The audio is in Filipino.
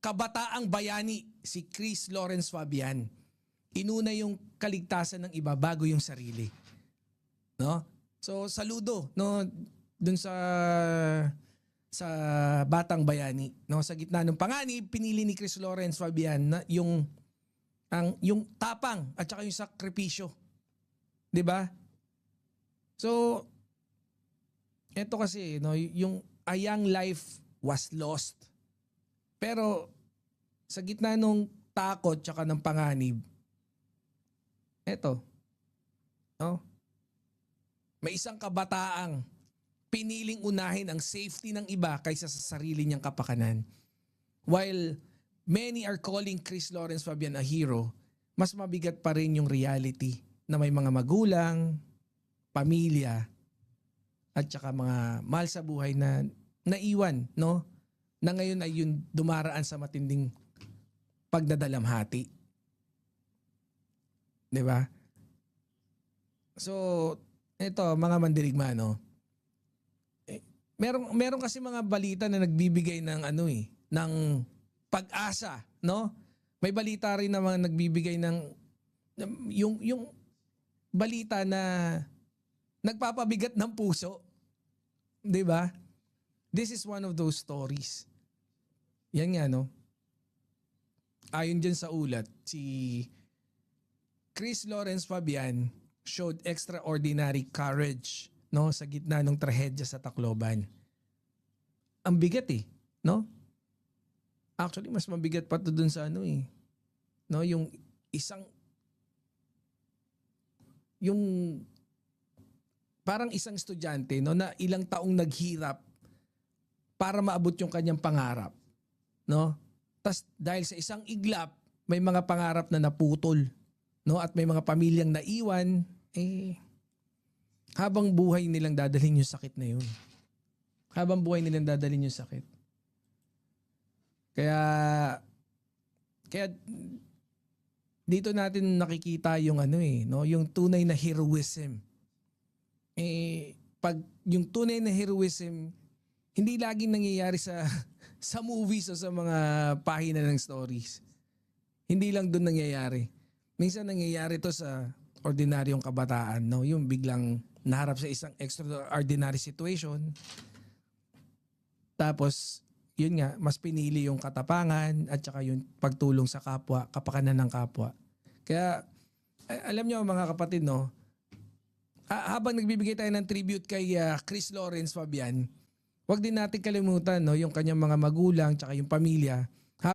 kabataang bayani, si Chris Lawrence Fabian. Inuna yung kaligtasan ng iba bago yung sarili. No? So saludo no dun sa batang bayani, no, sa gitna ng panganib, pinili ni Chris Lawrence Fabian na yung tapang at saka yung sakripisyo. 'Di ba? So eto kasi no, yung a young life was lost. Pero sa gitna ng takot at saka ng panganib, eto, no? May isang kabataang piniling unahin ang safety ng iba kaysa sa sarili niyang kapakanan. While many are calling Chris Lawrence Fabian a hero, mas mabigat pa rin yung reality na may mga magulang, pamilya, at saka mga mahal sa buhay na naiwan, no? Na ngayon ay yung dumaraan sa matinding pagdadalamhati. 'Di ba? So, ito, mga mandirigma, no? Meron kasi mga balita na nagbibigay ng ng pag-asa, no? May balita rin na mga nagbibigay ng yung balita na nagpapabigat ng puso. 'Di ba? This is one of those stories. Yan nga, no? Ayon dyan sa ulat, si Chris Lawrence Fabian showed extraordinary courage, no, sa gitna ng trahedya sa Tacloban. Ang bigat no? Actually mas mabigat pa 'to dun sa no, yung parang isang estudyante, no, na ilang taong naghirap para maabot yung kanyang pangarap, no? Tas dahil sa isang iglap, may mga pangarap na naputol, no, at may mga pamilyang naiwan, habang buhay nilang dadalhin yung sakit na yun. Habang buhay nilang dadalhin yung sakit. Kaya dito natin nakikita yung no, yung tunay na heroism. Pag yung tunay na heroism, hindi laging nangyayari sa movies o sa mga pahina ng stories. Hindi lang doon nangyayari. Minsan nangyayari to sa ordinaryong kabataan, no? Yung biglang naharap sa isang extraordinary situation. Tapos, yun nga, mas pinili yung katapangan at saka yung pagtulong sa kapwa, kapakanan ng kapwa. Kaya, alam nyo mga kapatid, no? Habang nagbibigay tayo ng tribute kay Chris Lawrence Fabian, wag din natin kalimutan, no, yung kanyang mga magulang at saka yung pamilya